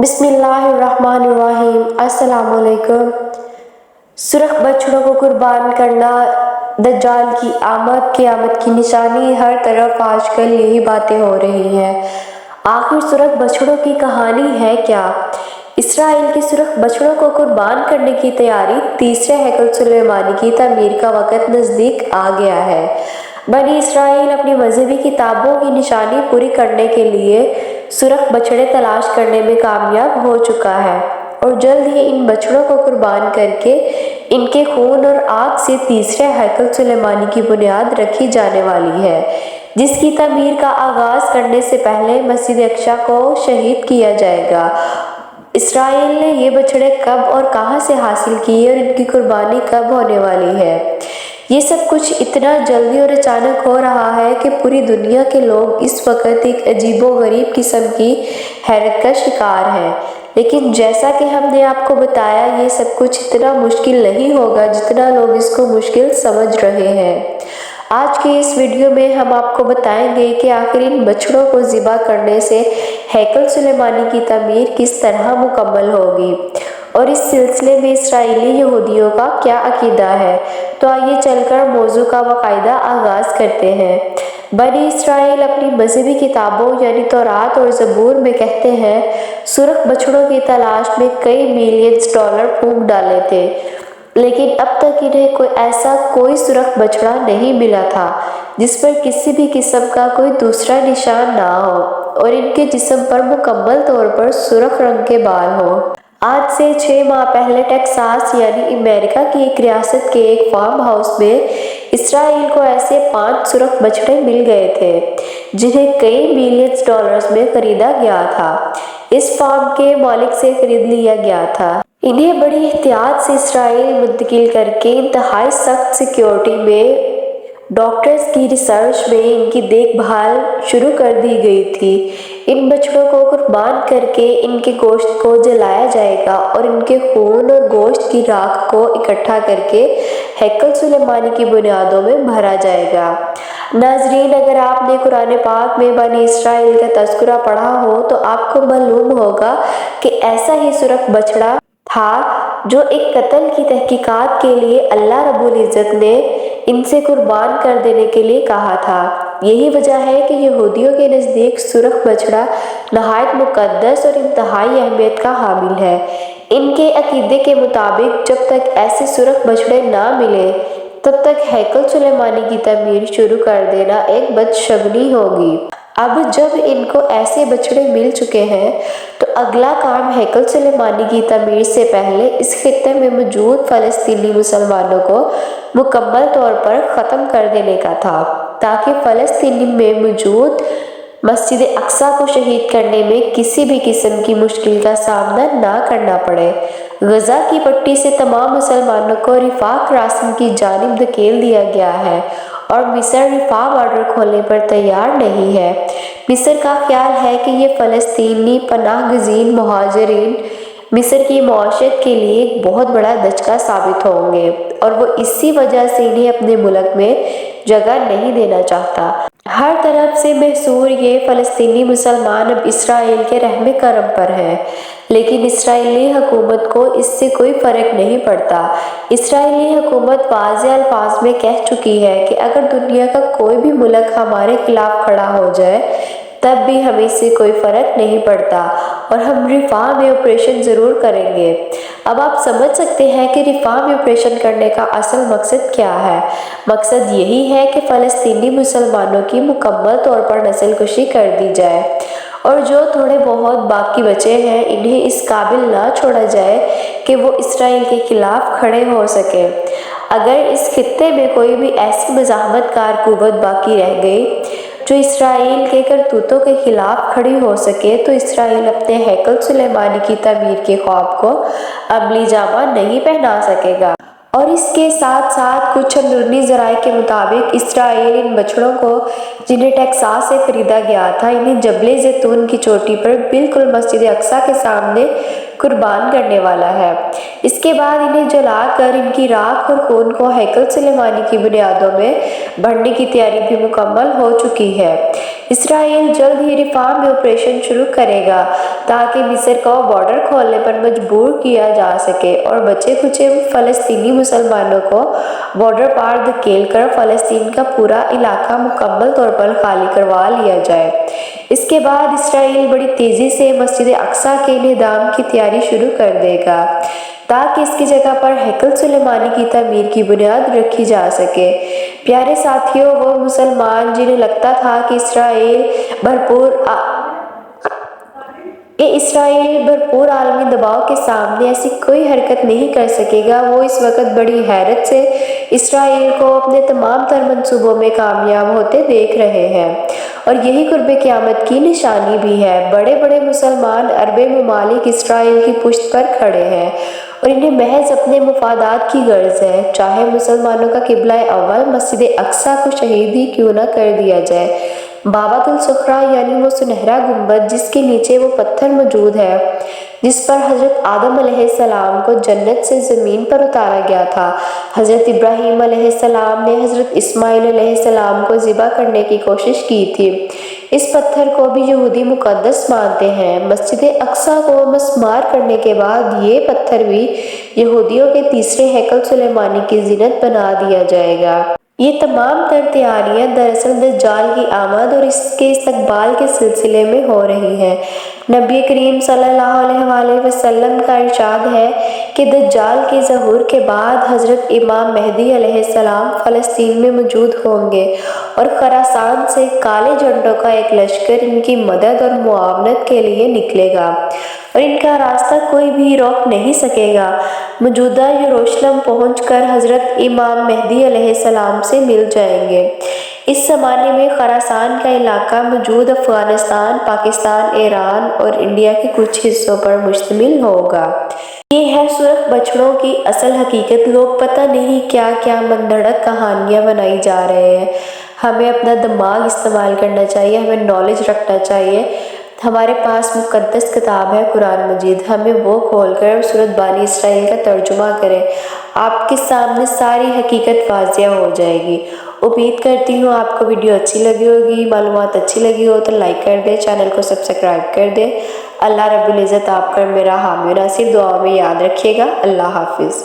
बिस्मिल्लाहिर्रहमानिर्रहीम। अस्सलाम वालेकुम। सुरख बछड़ों को कुर्बान करना, दज्जाल की आमद, क़यामत की निशानी, हर तरफ आजकल यही बातें हो रही हैं। आखिर सुरख बछड़ों की कहानी है क्या? इसराइल के सुरख बछड़ों को कुर्बान करने की तैयारी, तीसरे हैकल सुलेमानी की तामीर का वक़्त नज़दीक आ गया है। बनी इसराइल अपनी मजहबी किताबों की निशानी पूरी करने के लिए सुरख बछड़े तलाश करने में कामयाब हो चुका है और जल्द ही इन बछड़ों को कुर्बान करके इनके खून और आग से तीसरे हैकल सुलेमानी की बुनियाद रखी जाने वाली है, जिसकी तामीर का आगाज करने से पहले मस्जिद अक्सा को शहीद किया जाएगा। इसराइल ने ये बछड़े कब और कहां से हासिल किए और इनकी कुर्बानी कब होने वाली है, ये सब कुछ इतना जल्दी और अचानक हो रहा है कि पूरी दुनिया के लोग इस वक्त एक अजीबोगरीब किस्म की हैरत का शिकार हैं। लेकिन जैसा कि हमने आपको बताया, ये सब कुछ इतना मुश्किल नहीं होगा जितना लोग इसको मुश्किल समझ रहे हैं। आज के इस वीडियो में हम आपको बताएंगे कि आखिर इन बछड़ों को ज़िबा करने से हैकल सुलेमानी की तामीर किस तरह मुकम्मल होगी और इस सिलसिले में इसराइली यहूदियों का क्या अकीदा है। तो आइए चलकर मौजू का बाकायदा आगाज़ करते हैं। बनी इसराइल अपनी मजहबी किताबों यानी तौरात और ज़बूर में कहते हैं, सुरख बछड़ों की तलाश में कई मिलियंस डॉलर फूंक डाले थे, लेकिन अब तक इन्हें कोई सुरख बछड़ा नहीं मिला था जिस पर किसी भी किस्म का कोई दूसरा निशान ना हो और इनके जिस्म पर मुकम्मल तौर पर सुरख रंग के बाल हो। आज से 6 माह पहले टेक्सास यानी अमेरिका की एक रियासत के एक फार्म हाउस में इसराइल को ऐसे 5 सुरख बछड़े मिल गए थे जिन्हें कई मिलियंस डॉलर्स में खरीदा गया था। इस फार्म के मालिक से खरीद लिया गया था। इन्हें बड़ी एहतियात से इसराइल मुंतकिल करके इंतहाई सख्त सिक्योरिटी में डॉक्टर्स की रिसर्च में इनकी देखभाल शुरू कर दी गई थी। इन बछड़ों को कुर्बान करके इनके गोश्त को जलाया जाएगा और इनके खून और गोश्त की राख को इकट्ठा करके हैकल सुलेमानी की बुनियादों में भरा जाएगा। नाजरीन, अगर आपने कुरान पाक में बनी इसराइल का तज़किरा पढ़ा हो तो आपको मालूम होगा कि ऐसा ही सुरख बछड़ा था जो एक कत्ल की तहकीकात के लिए अल्लाह रब्बुल इज़्ज़त ने इनसे कुर्बान कर देने के लिए कहा था। यही वजह है कि यहूदियों के नज़दीक सुरख बछड़ा नहायत मुक़द्दस और इंतहाई अहमियत का हामिल है। इनके अकीदे के मुताबिक जब तक ऐसे सुरख बछड़े ना मिले तब तक हैकल सुलेमानी की तामीर शुरू कर देना एक बदशगुनी होगी। अब जब इनको ऐसे बछड़े मिल चुके हैं तो अगला काम हैकल सुलेमानी की तामीर से पहले इस खित्ते में मौजूद फ़लस्तीनी मुसलमानों को मुकम्मल तौर पर ख़त्म कर देने का था, ताकि फ़लस्तीन में मौजूद मस्जिद अक्सा को शहीद करने में किसी भी किस्म की मुश्किल का सामना ना करना पड़े। गजा की पट्टी से तमाम मुसलमानों को रिफा क्रॉसिंग की जानिब धकेल दिया गया है और मिस्र रिफा बॉर्डर खोलने पर तैयार नहीं है। मिस्र का ख्याल है कि ये फ़लस्तीनी पनाह गज़ीन मुहाजिरीन मिस्र की मौशत के लिए एक बहुत बड़ा धचका साबित होंगे और वो इसी वजह से इन्हें अपने मुल्क में जगह नहीं देना चाहता। हर तरफ से महसूर ये फ़लस्तीनी मुसलमान अब इसराइल के रहम करम पर हैं, लेकिन इसराइली हुकूमत को इससे कोई फ़र्क नहीं पड़ता। इसराइली हुकूमत वाज़ेह अल्फाज में कह चुकी है कि अगर दुनिया का कोई भी मुल्क हमारे खिलाफ खड़ा हो जाए तब भी हमें इससे कोई फ़र्क नहीं पड़ता और हम रिफा में ऑपरेशन ज़रूर करेंगे। अब आप समझ सकते हैं कि रिफा में ऑपरेशन करने का असल मकसद क्या है। मकसद यही है कि फ़लस्तीनी मुसलमानों की मुकम्मल तौर पर नस्लकुशी कर दी जाए और जो थोड़े बहुत बाकी बचे हैं इन्हें इस काबिल ना छोड़ा जाए कि वो इसराइल के खिलाफ खड़े हो सके। अगर इस खित्ते में कोई भी ऐसी मज़ाहमत कार कुव्वत बाकी रह गई जो इसराइल के करतूतों के खिलाफ खड़ी हो सके तो इसराइल अपने हैकल सुलेमानी की तामीर के ख्वाब को अमली जामा नहीं पहना सकेगा। और इसके साथ साथ कुछ अंदरूनी ज़राए के मुताबिक इसराइल इन बछड़ों को जिन्हें टेक्सास से खरीदा गया था, इन्हें जबल ज़ैतून की चोटी पर बिल्कुल मस्जिद अक्सा के सामने कुर्बान करने वाला है। इसके बाद इन्हें जलाकर इनकी राख और खून को हैकल सुलेमानी की बुनियादों में भरने की तैयारी भी मुकम्मल हो चुकी है। इसराइल जल्द ही रिफॉर्म में ऑपरेशन शुरू करेगा ताकि मिस्र को बॉर्डर खोलने पर मजबूर किया जा सके और बचे खुचे फ़लस्तीनी मुसलमानों को बॉर्डर पार धकेल कर फ़लस्तीन का पूरा इलाका मुकम्मल तौर पर खाली करवा लिया जाए। इसके बाद इसराइल बड़ी तेज़ी से मस्जिद अक्सा के निज़ाम की तैयारी शुरू कर देगा ताकि इसकी जगह पर हैकल सुलेमानी की तामीर की बुनियाद रखी जा सके। प्यारे साथियों, वो मुसलमान जिन्हें लगता था कि इसराइल भरपूर आलमी दबाव के सामने ऐसी कोई हरकत नहीं कर सकेगा, वो इस वक्त बड़ी हैरत से इसराइल को अपने तमाम तर मंसूबों में कामयाब होते देख रहे हैं और यही कुर्बे क़यामत की निशानी भी है। बड़े बड़े मुसलमान अरब ममालिक इसराइल की पुश्त पर खड़े हैं और इन्हें महज अपने मुफादात की गर्ज है, चाहे मुसलमानों का किबला अव्वल मस्जिद अक्सा को शहीद ही क्यों न कर दिया जाए। बाबातुल सुखरा यानी वो सुनहरा गुंबद जिसके नीचे वो पत्थर मौजूद है जिस पर हज़रत आदम अलैहिस्सलाम को जन्नत से ज़मीन पर उतारा गया था। हज़रत इब्राहीम अलैहिस्सलाम ने हज़रत इस्माइल अलैहिस्सलाम को ज़िबा करने की कोशिश की थी। इस पत्थर को भी यहूदी मुक़द्दस मानते हैं। मस्जिद अक्सा को मस्मार करने के बाद ये पत्थर भी यहूदियों के तीसरे हैकल सुलेमानी की ज़ीनत बना दिया जाएगा। ये तमाम तर तैयारियां दरअसल दज्जाल की आमद और इसके इस्तकबाल के सिलसिले में हो रही हैं। नबी करीम सल्लल्लाहु अलैहि वसल्लम का इरशाद है कि दज्जाल के ज़हूर के बाद हज़रत इमाम मेहदी अलैहिस्सलाम फ़लस्तीन में मौजूद होंगे और खरासान से काले झंडों का एक लश्कर इनकी मदद और मुआवनत के लिए निकलेगा और इनका रास्ता कोई भी रोक नहीं सकेगा। मौजूदा यरूशलेम पहुंचकर हज़रत इमाम मेहदी अलैहिस्सलाम से मिल जाएंगे। इस ज़माने में खरासान का इलाका मौजूद अफ़गानिस्तान, पाकिस्तान, ईरान और इंडिया के कुछ हिस्सों पर मुश्तमिल होगा। ये है सुर्ख बछड़ों की असल हकीकत। लोग पता नहीं क्या क्या मनगढ़ंत कहानियाँ बनाई जा रहे हैं। हमें अपना दिमाग इस्तेमाल करना चाहिए, हमें नॉलेज रखना चाहिए। हमारे पास मुक़द्दस किताब है कुरान मजीद, हमें वो खोल कर सूरत बानी इसराइल का तर्जुमा करें। आपके सामने सारी हकीकत वाज़िया हो जाएगी। उम्मीद करती हूँ आपको वीडियो अच्छी लगी होगी, मालूमात अच्छी लगी हो तो लाइक कर दें, चैनल को सब्सक्राइब कर दें। अल्लाह रब्बुल इज़्ज़त आप पर मेरा हामी नासिर, दुआ में याद रखिएगा। अल्लाह हाफिज़।